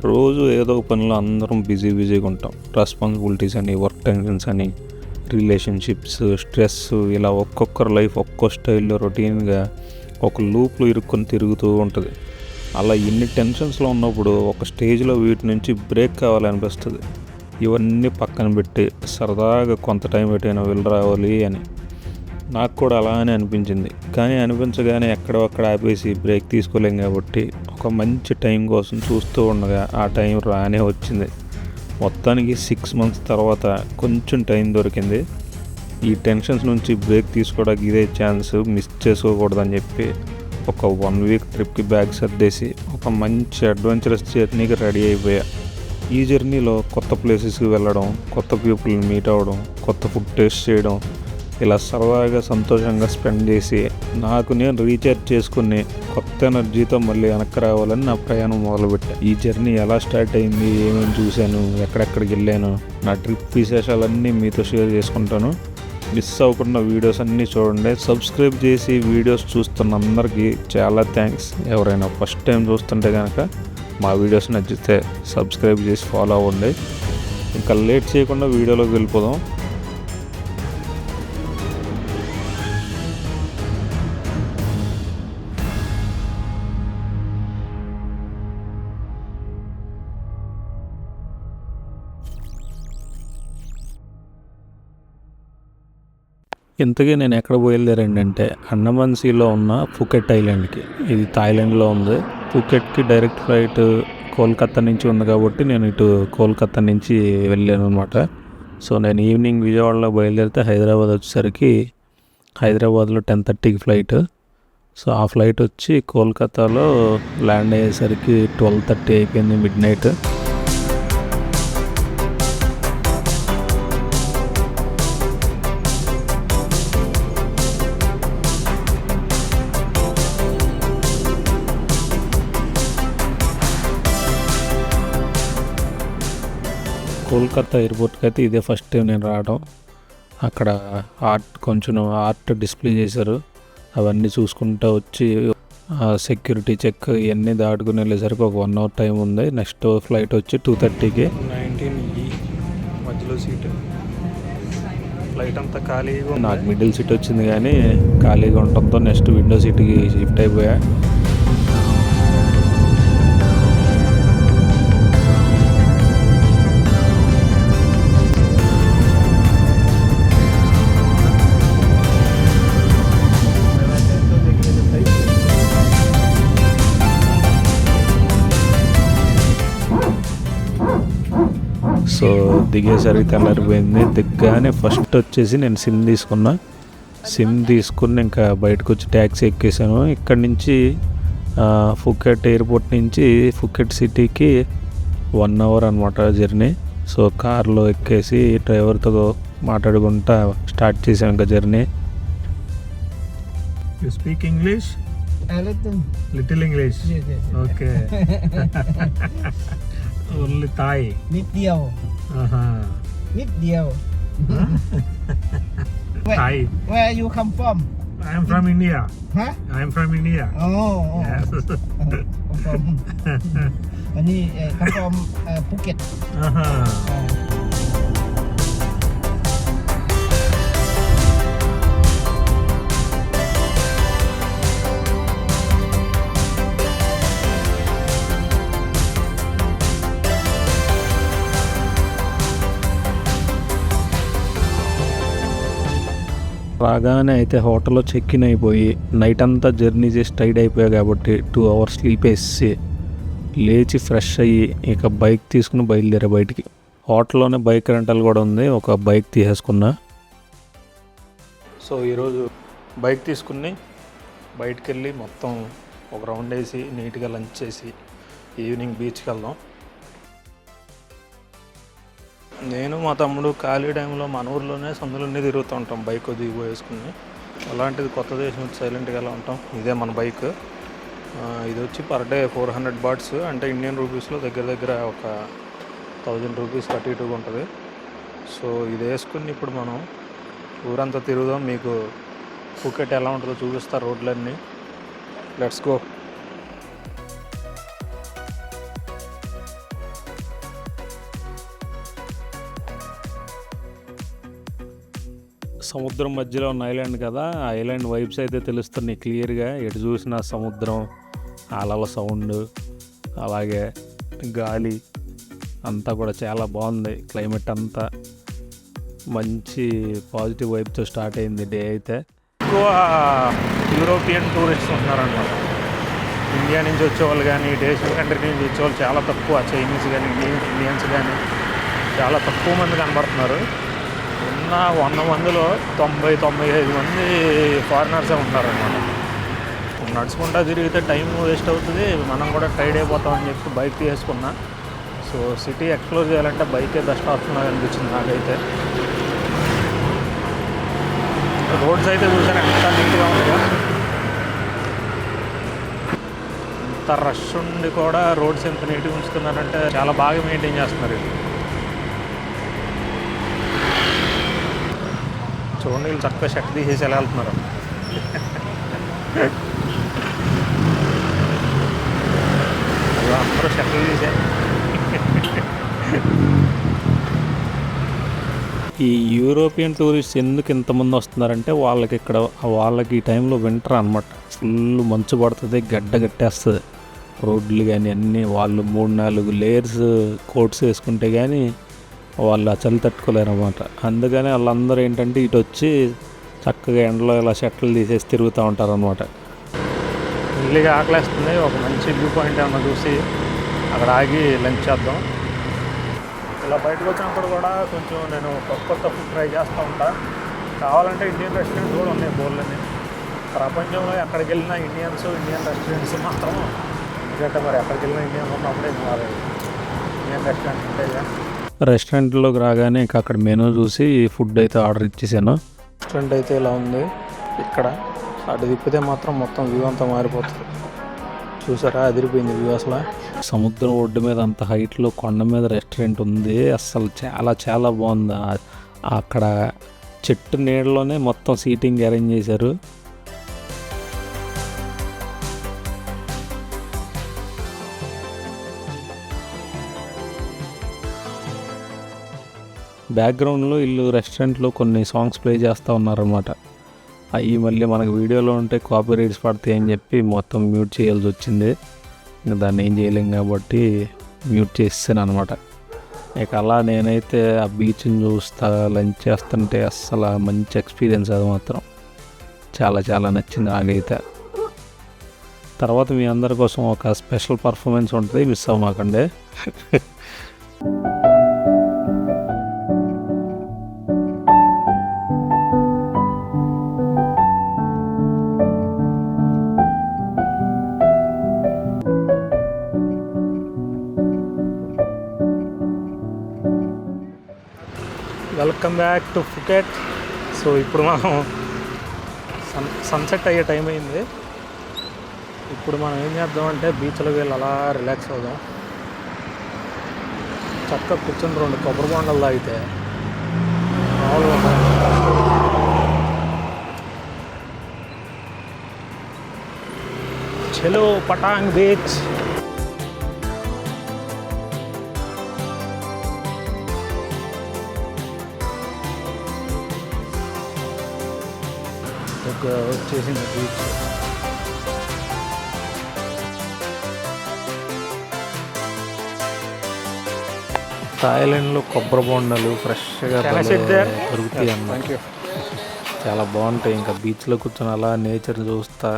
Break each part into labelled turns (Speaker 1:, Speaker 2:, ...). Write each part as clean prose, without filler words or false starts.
Speaker 1: రోజు ఏదో ఒక పనిలో అందరం బిజీగా ఉంటాం. రెస్పాన్సిబిలిటీస్ అని, వర్క్ టెన్షన్స్ అని, రిలేషన్షిప్స్, స్ట్రెస్, ఇలా ఒక్కొక్కరు లైఫ్ ఒక్కో స్టైల్లో రొటీన్గా ఒక లూప్లో ఇరుక్కొని తిరుగుతూ ఉంటుంది. అలా ఇన్ని టెన్షన్స్లో ఉన్నప్పుడు ఒక స్టేజ్లో వీటి నుంచి బ్రేక్ కావాలనిపిస్తుంది. ఇవన్నీ పక్కన పెట్టి సరదాగా కొంత టైం ఎటైనా వెళ్ళి రావాలి అని నాకు కూడా అలానే అనిపించింది. కానీ అనిపించగానే ఎక్కడొక్కడ ఆపేసి బ్రేక్ తీసుకోలేం కాబట్టి ఒక మంచి టైం కోసం చూస్తూ ఉండగా ఆ టైం రానే వచ్చింది. మొత్తానికి 6 months తర్వాత కొంచెం టైం దొరికింది. ఈ టెన్షన్స్ నుంచి బ్రేక్ తీసుకోవడానికి ఇదే ఛాన్స్, మిస్ చేసుకోకూడదని చెప్పి ఒక 1 week ట్రిప్కి బ్యాగ్ సర్దేసి ఒక మంచి అడ్వెంచరస్ జర్నీకి రెడీ అయిపోయా. ఈ జర్నీలో కొత్త ప్లేసెస్కి వెళ్ళడం, కొత్త పీపుల్ని మీట్ అవ్వడం, కొత్త ఫుడ్ టేస్ట్ చేయడం, ఇలా సరదాగా సంతోషంగా స్పెండ్ చేసి నాకు నేను రీఛార్జ్ చేసుకుని కొత్త ఎనర్జీతో మళ్ళీ వెనక్కి రావాలని నా ప్రయాణం మొదలుపెట్టాను. ఈ జర్నీ ఎలా స్టార్ట్ అయింది, ఏమేమి చూశాను, ఎక్కడెక్కడికి వెళ్ళాను, నా ట్రిప్ విశేషాలన్నీ మీతో షేర్ చేసుకుంటాను. మిస్ అవ్వకుండా వీడియోస్ అన్నీ చూడండి. సబ్స్క్రైబ్ చేసి వీడియోస్ చూస్తున్న అందరికీ చాలా థ్యాంక్స్. ఎవరైనా ఫస్ట్ టైం చూస్తుంటే కనుక మా వీడియోస్ నచ్చితే సబ్స్క్రైబ్ చేసి ఫాలో అవ్వండి. ఇంకా లేట్ చేయకుండా వీడియోలోకి వెళ్ళిపోదాం. ఇంతకీ నేను ఎక్కడ బయలుదేరండి అండమాన్ సీలో ఉన్న ఫుకెట్ ఐలాండ్కి. ఇది థాయిలాండ్లో ఉంది. ఫుకెట్కి డైరెక్ట్ ఫ్లైట్ కోల్కతా నుంచి ఉంది కాబట్టి నేను ఇటు కోల్కతా నుంచి వెళ్ళాను అనమాట. సో నేను ఈవినింగ్ విజయవాడలో బయలుదేరితే హైదరాబాద్ వచ్చేసరికి హైదరాబాద్లో 10:30కి ఫ్లైట్. సో ఆ ఫ్లైట్ వచ్చి కోల్కతాలో ల్యాండ్ అయ్యేసరికి 12:30 అయిపోయింది, మిడ్ నైట్. కోల్కతా ఎయిర్పోర్ట్కి అయితే ఇదే ఫస్ట్ టైం నేను రావడం. అక్కడ కొంచెం ఆర్ట్ డిస్ప్లే చేశారు. అవన్నీ చూసుకుంటూ వచ్చి సెక్యూరిటీ చెక్ ఇవన్నీ దాటుకుని వెళ్ళేసరికి ఒక 1 hour టైం ఉంది. నెక్స్ట్ ఫ్లైట్ వచ్చి 2:30కి. 19E మధ్యలో సీట్. ఫ్లైట్ అంతా ఖాళీగా. నాకు మిడిల్ సీట్ వచ్చింది కానీ ఖాళీగా ఉండటంతో నెక్స్ట్ విండో సీట్కి షిఫ్ట్ అయిపోయా. సో దిగేసరికి తెల్లారిపోయింది. దిగ్గానే ఫస్ట్ వచ్చేసి నేను సిమ్ తీసుకుని ఇంకా బయటకు వచ్చి ట్యాక్సీ ఎక్కేసాను. ఇక్కడి నుంచి ఫుకెట్ ఎయిర్పోర్ట్ నుంచి ఫుకెట్ సిటీకి 1 hour అనమాట జర్నీ. సో కార్లో ఎక్కేసి డ్రైవర్తో మాట్లాడుకుంటా స్టార్ట్ చేసాను ఇంకా journey. You speak English? Little English. Okay. Only Thai.
Speaker 2: Nít điêu. Nít điêu.
Speaker 1: Thai.
Speaker 2: Where you come from?
Speaker 1: I am from India.
Speaker 2: Huh?
Speaker 1: I am from India.
Speaker 2: Oh.
Speaker 1: Yes.
Speaker 2: Come from Phuket.
Speaker 1: రాగానే అయితే హోటల్లో check in అయిపోయి night అంతా journey చేసి tired అయిపోయా కాబట్టి 2 hours sleep వేసి లేచి ఫ్రెష్ అయ్యి ఇక బైక్ తీసుకుని బయలుదేరా బయటికి. హోటల్లోనే బైక్ రెంటల్ కూడా ఉంది. ఒక బైక్ తీసేసుకున్నా. సో ఈరోజు బైక్ తీసుకుని బయటికి వెళ్ళి మొత్తం ఒక రౌండ్ వేసి నీట్గా లంచ్ చేసి ఈవినింగ్ బీచ్కి వెళ్దాం. నేను మా తమ్ముడు ఖాళీ టైంలో మన ఊర్లోనే సందులన్నీ తిరుగుతూ ఉంటాం బైక్ దిగిపోయేసుకుని. అలాంటిది కొత్త దేశం వచ్చి సైలెంట్గా ఎలా ఉంటాం. ఇదే మన బైక్. ఇది వచ్చి పర్ డే 400 bahts అంటే ఇండియన్ రూపీస్లో దగ్గర ఒక 1000 rupees అటు ఇటుగా ఉంటుంది. సో ఇది వేసుకుని ఇప్పుడు మనం ఊరంతా తిరుగుదాం. మీకు ఫుకెట్ ఎలా ఉంటుందో చూపిస్తా రోడ్లన్నీ. Let's go. సముద్రం మధ్యలో ఉన్న ఐలాండ్ కదా, ఆ ఐలాండ్ వైబ్స్ అయితే తెలుస్తున్నాయి క్లియర్గా. ఎటు చూసిన సముద్రం, అలల సౌండ్, అలాగే గాలి అంతా కూడా చాలా బాగుంది. క్లైమేట్ అంతా మంచి పాజిటివ్ వైబ్తో స్టార్ట్ అయింది డే అయితే. ఎక్కువ యూరోపియన్ టూరిస్ట్స్ ఉంటున్నారన్నమాట. ఇండియా నుంచి వచ్చేవాళ్ళు కానీ, దేశం కంట్రీ నుంచి వచ్చేవాళ్ళు చాలా తక్కువ. చైనీస్ కానీ, ఇండియన్స్ కానీ చాలా తక్కువ మంది కనబడుతున్నారు. ఉన్న 100 మందిలో 90-95 మంది ఫారినర్సే ఉంటారన్నమాట. నడుచుకుంటా తిరిగితే టైం వేస్ట్ అవుతుంది, మనం కూడా టైర్డ్ అయిపోతామని చెప్పి బైక్ తీసుకున్నా. సో సిటీ ఎక్స్ప్లోర్ చేయాలంటే బైకే బెస్ట్ ఆప్షన్ అనిపించింది నాకైతే. రోడ్స్ అయితే చూసాను ఎంత నీట్గా ఉన్నాయో. ఇంత రష్ ఉండి కూడా రోడ్స్ ఎంత నీట్గా ఉంచుతున్నారంటే చాలా బాగా మెయింటైన్ చేస్తున్నారు. చూడండి, వీళ్ళు చక్కగా షర్ట్ తీసేసి ఎలా వెళ్తున్నారు. అందరూ షర్ట్లు తీసే. ఈ యూరోపియన్ టూరిస్ట్ ఎందుకు ఇంతమంది వస్తున్నారంటే వాళ్ళకి ఈ టైంలో వింటర్ అనమాట. ఫుల్ మంచు పడుతుంది, గడ్డ కట్టేస్తుంది రోడ్లు కానీ అన్నీ. వాళ్ళు 3-4 లేయర్స్ కోట్స్ వేసుకుంటే కానీ వాళ్ళు ఆ చలి తట్టుకోలేరు అన్నమాట. అందుకని వాళ్ళందరూ ఏంటంటే ఇటు వచ్చి చక్కగా ఎండలో ఇలా షర్ట్లు తీసేసి తిరుగుతూ ఉంటారు అనమాట. ఇల్లుగా ఆకలేస్తుంది, ఒక మంచి వ్యూ పాయింట్ ఏమన్నా చూసి అక్కడ ఆగి లంచ్ చేద్దాం. ఇలా బయటకు వచ్చినప్పుడు కూడా కొంచెం నేను కొత్త ఫుడ్ ట్రై చేస్తూ ఉంటా. కావాలంటే ఇండియన్ రెస్టారెంట్స్ కూడా ఉన్నాయి బోర్లని. ప్రపంచంలో ఎక్కడికి వెళ్ళినా ఇండియన్ రెస్టారెంట్స్ మాత్రం, ఎందుకంటే మరి ఎక్కడికి వెళ్ళినా ఇండియన్స్ ఉన్నప్పుడే మరి ఇండియన్ రెస్టారెంట్స్ ఉంటాయి. రెస్టారెంట్లోకి రాగానే ఇంకా అక్కడ మెనూ చూసి ఫుడ్ అయితే ఆర్డర్ ఇచ్చేసాను. రెస్టారెంట్ అయితే ఇలా ఉంది. ఇక్కడ అటు తిప్పితే మాత్రం మొత్తం వ్యూ అంతా మారిపోతుంది. చూసారా, అదిరిపోయింది వ్యూ అసలు. సముద్రం ఒడ్డు మీద అంత హైట్లో కొండ మీద రెస్టారెంట్ ఉంది. అసలు చాలా చాలా బాగుంది. అక్కడ చెట్టు నీడలోనే మొత్తం సీటింగ్ అరేంజ్ చేశారు. బ్యాక్గ్రౌండ్లో వీళ్ళు రెస్టారెంట్లో కొన్ని సాంగ్స్ ప్లే చేస్తూ ఉన్నారన్నమాట. అవి మళ్ళీ మనకు వీడియోలో ఉంటే కాపీ రైట్స్ పడతాయి అని చెప్పి మొత్తం మ్యూట్ చేయాల్సి వచ్చింది. ఇంకా దాన్ని ఏం చేయలేం కాబట్టి మ్యూట్ చేసాను అనమాట. ఇక అలా నేనైతే ఆ బీచ్ని చూస్తా లంచ్ చేస్తుంటే అస్సలు మంచి ఎక్స్పీరియన్స్. అది మాత్రం చాలా చాలా నచ్చింది నాకైతే. తర్వాత మీ అందరి కోసం ఒక స్పెషల్ పర్ఫార్మెన్స్ ఉంటుంది, మిస్ అవ్వమాకండి. Welcome back to Phuket. So ఇప్పుడు మనం సన్సెట్ అయ్యే టైం అయింది. ఇప్పుడు మనం ఏం చేద్దామంటే బీచ్లోకి వెళ్ళి అలా రిలాక్స్ అవుదాం. చక్కగా కూర్చొని 2 కొబ్బరి బొండలు తాగితే మామూలుగా. చలో పటాంగ్ బీచ్. వచ్చేసింది బీచ్. థాయిలాండ్లో కొబ్బరి బొండలు ఫ్రెష్గా దొరుకుతాయి అన్నమాట. చాలా బాగుంటాయి. ఇంకా బీచ్లో కూర్చొని అలా నేచర్ చూస్తా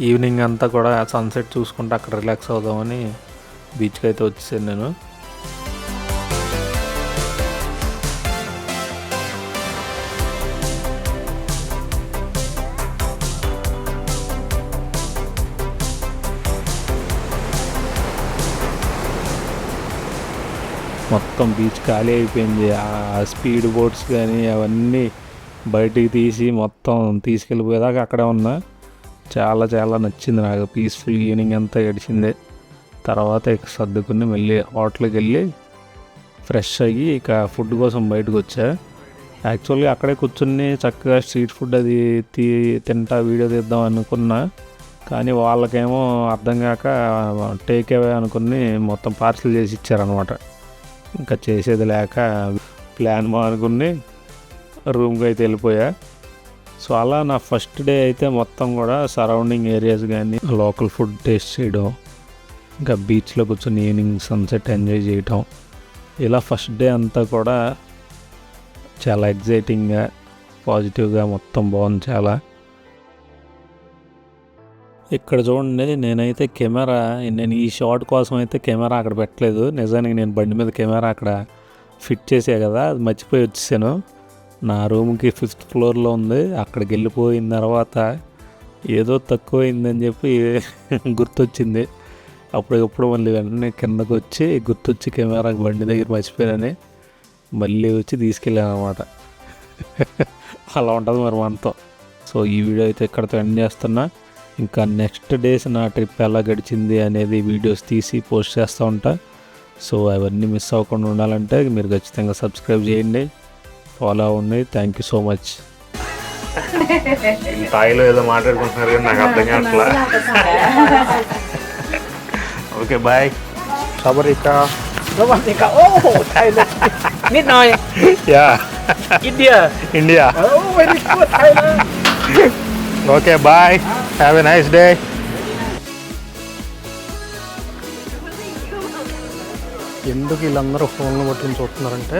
Speaker 1: ఈవినింగ్ అంతా కూడా సన్సెట్ చూసుకుంటూ అక్కడ రిలాక్స్ అవుదామని బీచ్కి అయితే వచ్చేసాను నేను. మొత్తం బీచ్ ఖాళీ అయిపోయింది. ఆ స్పీడ్ బోట్స్ కానీ అవన్నీ బయటికి తీసి మొత్తం తీసుకెళ్ళిపోయేదాకా అక్కడే ఉన్నా. చాలా చాలా నచ్చింది నాకు. పీస్ఫుల్ ఈవినింగ్ అంతా గడిచింది. తర్వాత ఇక సర్దుకుని మళ్ళీ హోటల్కి వెళ్ళి ఫ్రెష్ అయ్యి ఇక ఫుడ్ కోసం బయటకు వచ్చా. యాక్చువల్గా అక్కడే కూర్చుని చక్కగా స్ట్రీట్ ఫుడ్ అది తింటా వీడియో తీద్దాం అనుకున్నా. కానీ వాళ్ళకేమో అర్థం కాక టేక్ అవే అనుకుని మొత్తం పార్సిల్ చేసి ఇచ్చారనమాట. ఇంకా చేసేది లేక ప్లాన్ మానుకుని రూమ్కి అయితే వెళ్ళిపోయా. సో అలా నా ఫస్ట్ డే అయితే మొత్తం కూడా సరౌండింగ్ ఏరియాస్ కానీ లోకల్ ఫుడ్ టేస్ట్ చేయడం, ఇంకా బీచ్లో కూర్చొని ఈవినింగ్ సన్సెట్ ఎంజాయ్ చేయటం, ఇలా ఫస్ట్ డే అంతా కూడా చాలా ఎగ్జైటింగ్గా పాజిటివ్గా మొత్తం బాగుంది చాలా. ఇక్కడ చూడండి, నేనైతే నేను ఈ షాట్ కోసం అయితే కెమెరా అక్కడ పెట్టలేదు. నిజానికి నేను బండి మీద కెమెరా అక్కడ ఫిట్ చేసా కదా, అది మర్చిపోయి వచ్చేసాను. నా రూమ్కి 5th ఫ్లోర్లో ఉంది. అక్కడికి వెళ్ళిపోయిన తర్వాత ఏదో తక్కువైందని చెప్పి గుర్తొచ్చింది. అప్పటికప్పుడు మళ్ళీ వెంటనే కిందకు వచ్చి గుర్తొచ్చి కెమెరా బండి దగ్గర మర్చిపోయానని మళ్ళీ వచ్చి తీసుకెళ్ళాను అనమాట. అలా ఉంటుంది మరి మనతో. సో ఈ వీడియో అయితే ఇక్కడతో ఎండ్ చేస్తున్నా. ఇంకా నెక్స్ట్ డేస్ నా ట్రిప్ ఎలా గడిచింది అనేది వీడియోస్ తీసి పోస్ట్ చేస్తూ ఉంటా. సో అవన్నీ మిస్ అవ్వకుండా ఉండాలంటే మీరు ఖచ్చితంగా సబ్స్క్రైబ్ చేయండి, ఫాలో అవ్వండి. Thank you so much. తాయిలో ఏదో మాట్లాడుకుంటున్నారు కానీ నాకు అర్థం కావట్లా. Okay bye. సబరికా.
Speaker 2: Oh, Thailand. Midnight.
Speaker 1: యా,
Speaker 2: India.
Speaker 1: India.
Speaker 2: Oh, very good, Thailand.
Speaker 1: Okay bye, have a nice day. ఎందుకు వీళ్ళందరూ ఫోన్లు పట్టుకుని చూస్తున్నారంటే